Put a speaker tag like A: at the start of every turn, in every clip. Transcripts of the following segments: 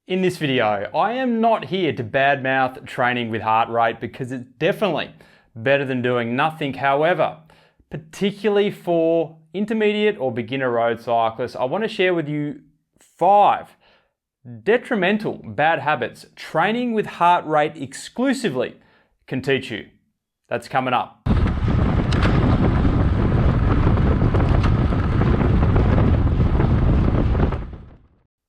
A: In this video, I am not here to badmouth training with heart rate because it's definitely better than doing nothing. However, particularly for intermediate or beginner road cyclists, I want to share with you 5 detrimental bad habits training with heart rate exclusively can teach you. That's coming up.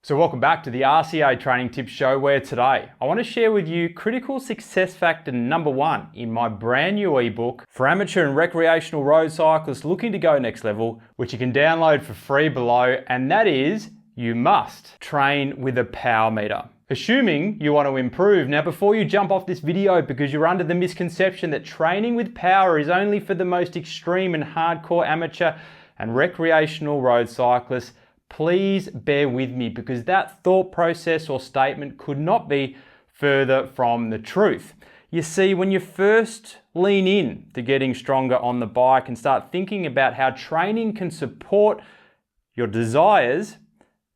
A: So welcome back to the RCA Training Tips Show, where today I want to share with you critical success factor number 1 in my brand new ebook for amateur and recreational road cyclists looking to go next level, which you can download for free below, and that is you must train with a power meter. Assuming you want to improve. Now, before you jump off this video because you're under the misconception that training with power is only for the most extreme and hardcore amateur and recreational road cyclists, please bear with me, because that thought process or statement could not be further from the truth. You see, when you first lean in to getting stronger on the bike and start thinking about how training can support your desires,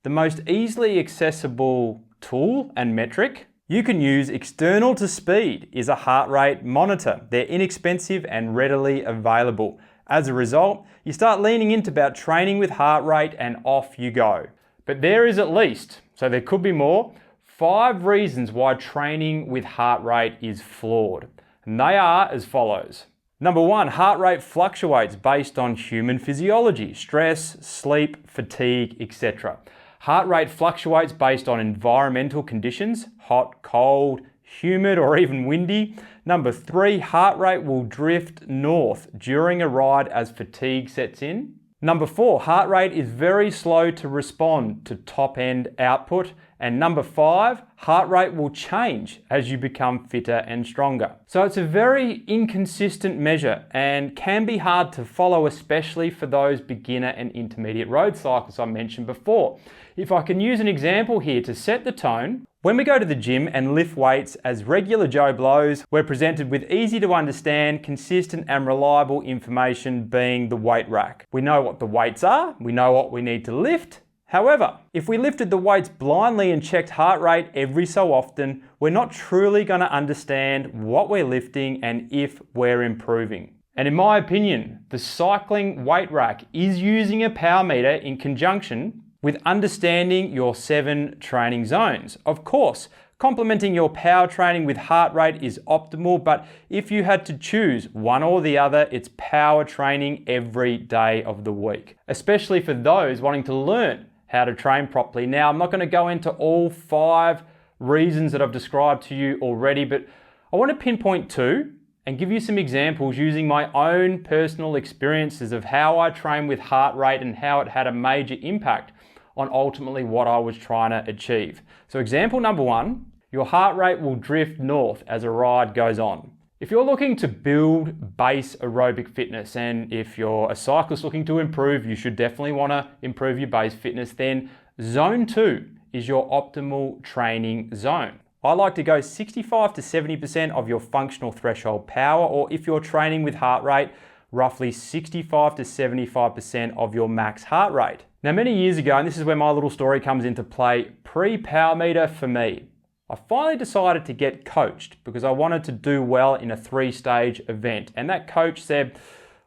A: the most easily accessible tool and metric you can use external to speed is a heart rate monitor. They're inexpensive and readily available. As a result, you start leaning into about training with heart rate and off you go. But there is at least, so there could be more, 5 reasons why training with heart rate is flawed. And they are as follows. Number 1, heart rate fluctuates based on human physiology, stress, sleep, fatigue, etc. Heart rate fluctuates based on environmental conditions, hot, cold, humid, or even windy. Number 3, heart rate will drift north during a ride as fatigue sets in. Number 4, heart rate is very slow to respond to top end output. And number 5, heart rate will change as you become fitter and stronger. So it's a very inconsistent measure and can be hard to follow, especially for those beginner and intermediate road cyclists I mentioned before. If I can use an example here to set the tone, when we go to the gym and lift weights as regular Joe Blows, we're presented with easy to understand, consistent and reliable information being the weight rack. We know what the weights are, we know what we need to lift. However, if we lifted the weights blindly and checked heart rate every so often, we're not truly going to understand what we're lifting and if we're improving. And in my opinion, the cycling weight rack is using a power meter in conjunction with understanding your 7 training zones. Of course, complementing your power training with heart rate is optimal, but if you had to choose one or the other, it's power training every day of the week, especially for those wanting to learn how to train properly. Now, I'm not going to go into all 5 reasons that I've described to you already, but I want to pinpoint 2 and give you some examples using my own personal experiences of how I train with heart rate and how it had a major impact on ultimately what I was trying to achieve. So example number 1, your heart rate will drift north as a ride goes on. If you're looking to build base aerobic fitness, and if you're a cyclist looking to improve, you should definitely want to improve your base fitness, then zone 2 is your optimal training zone. I like to go 65 to 70% of your functional threshold power, or if you're training with heart rate, roughly 65 to 75% of your max heart rate. Now, many years ago, and this is where my little story comes into play, pre-power meter for me, I finally decided to get coached because I wanted to do well in a 3-stage event. And that coach said,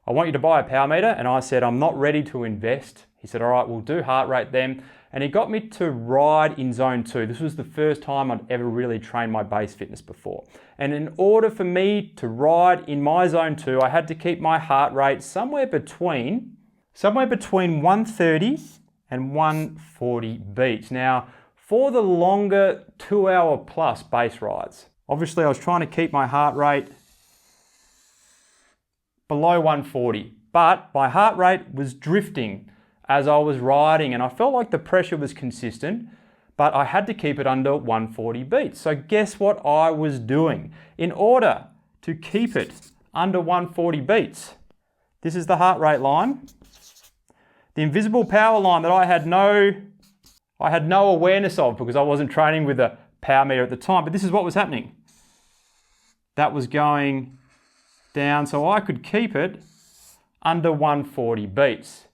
A: I want you to buy a power meter. And I said, I'm not ready to invest. He said, all right, we'll do heart rate then. And he got me to ride in zone 2. This was the first time I'd ever really trained my base fitness before. And in order for me to ride in my zone 2, I had to keep my heart rate somewhere between 130 and 140 beats. Now, for the longer 2-hour plus base rides, obviously I was trying to keep my heart rate below 140, but my heart rate was drifting as I was riding, and I felt like the pressure was consistent, but I had to keep it under 140 beats. So guess what I was doing? In order to keep it under 140 beats, this is the heart rate line. The invisible power line that I had no awareness of because I wasn't training with a power meter at the time, but this is what was happening. That was going down so I could keep it under 140 beats.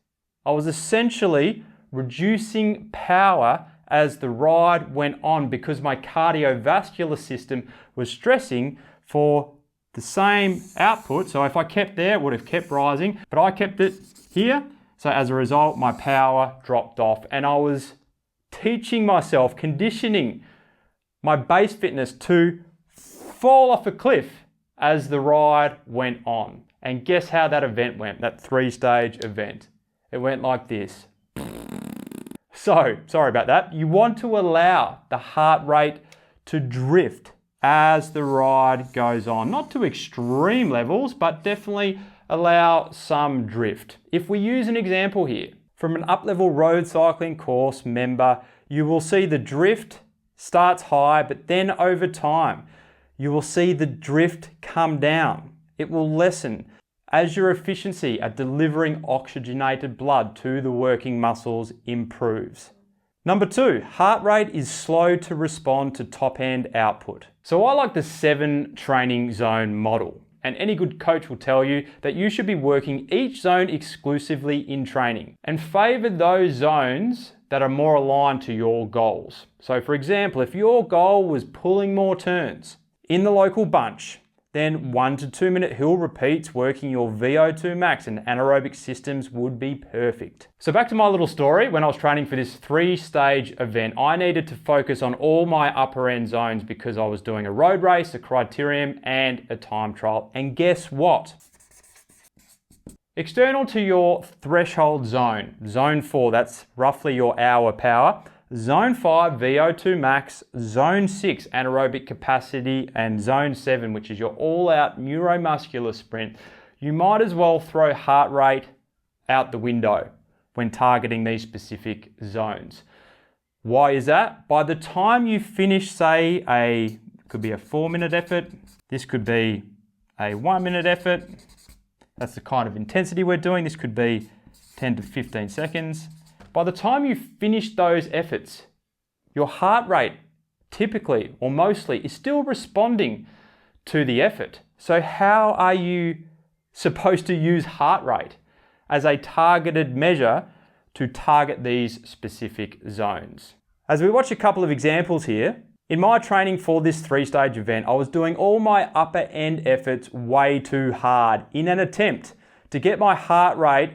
A: I was essentially reducing power as the ride went on because my cardiovascular system was stressing for the same output. So if I kept there, it would have kept rising, but I kept it here. So as a result, my power dropped off, and I was teaching myself, conditioning my base fitness to fall off a cliff as the ride went on. And guess how that event went, that 3-stage event? It went like this. So, sorry about that. You want to allow the heart rate to drift as the ride goes on. Not to extreme levels, but definitely allow some drift. If we use an example here, from an up-level road cycling course member, you will see the drift starts high, but then over time, you will see the drift come down. It will lessen as your efficiency at delivering oxygenated blood to the working muscles improves. Number 2, heart rate is slow to respond to top-end output. So I like the 7 training zone model. And any good coach will tell you that you should be working each zone exclusively in training and favor those zones that are more aligned to your goals. So for example, if your goal was pulling more turns in the local bunch, then 1 to 2 minute hill repeats working your VO2 max and anaerobic systems would be perfect. So back to my little story, when I was training for this 3-stage event, I needed to focus on all my upper end zones because I was doing a road race, a criterium, and a time trial. And guess what? External to your threshold zone, zone 4, that's roughly your hour power, zone 5, VO2 max, zone 6, anaerobic capacity, and zone 7, which is your all-out neuromuscular sprint, you might as well throw heart rate out the window when targeting these specific zones. Why is that? By the time you finish, say, could be a 4-minute effort, this could be a 1-minute effort, that's the kind of intensity we're doing, this could be 10 to 15 seconds. By the time you finish those efforts, your heart rate typically or mostly is still responding to the effort. So how are you supposed to use heart rate as a targeted measure to target these specific zones? As we watch a couple of examples here, in my training for this 3-stage event, I was doing all my upper end efforts way too hard in an attempt to get my heart rate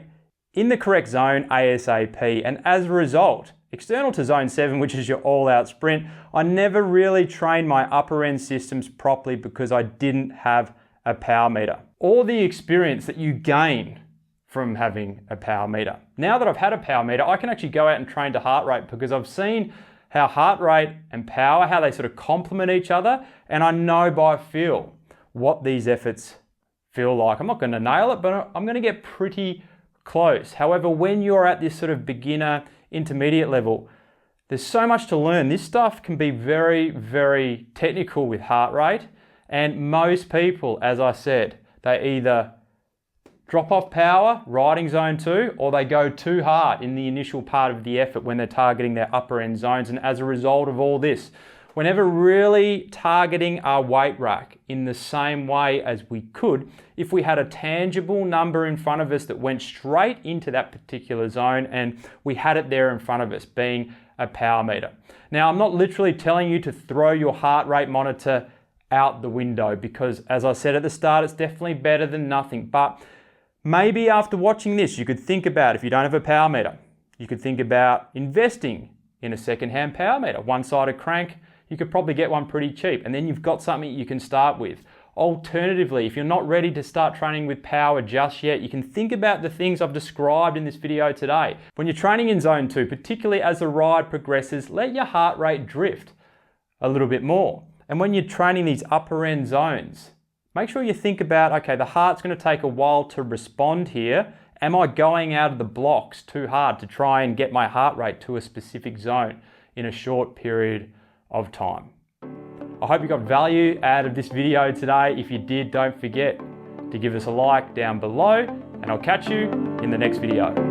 A: in the correct zone ASAP, and as a result, external to zone 7, which is your all-out sprint, I never really trained my upper end systems properly because I didn't have a power meter or the experience that you gain from having a power meter. Now that I've had a power meter, I can actually go out and train to heart rate because I've seen how heart rate and power, how they sort of complement each other, and I know by feel what these efforts feel like. I'm not going to nail it, but I'm going to get pretty close. However, when you're at this sort of beginner, intermediate level, there's so much to learn. This stuff can be very, very technical with heart rate. And most people, as I said, they either drop off power, riding zone 2, or they go too hard in the initial part of the effort when they're targeting their upper end zones. And as a result of all this, we're never really targeting our weight rack in the same way as we could if we had a tangible number in front of us that went straight into that particular zone and we had it there in front of us, being a power meter. Now, I'm not literally telling you to throw your heart rate monitor out the window because, as I said at the start, it's definitely better than nothing. But maybe after watching this, you could think about, if you don't have a power meter, you could think about investing in a second-hand power meter, one-sided crank. You could probably get one pretty cheap, and then you've got something you can start with. Alternatively, if you're not ready to start training with power just yet, you can think about the things I've described in this video today. When you're training in zone 2, particularly as the ride progresses, let your heart rate drift a little bit more. And when you're training these upper end zones, make sure you think about, okay, the heart's going to take a while to respond here. Am I going out of the blocks too hard to try and get my heart rate to a specific zone in a short period of time? I hope you got value out of this video today. If you did, don't forget to give us a like down below, and I'll catch you in the next video.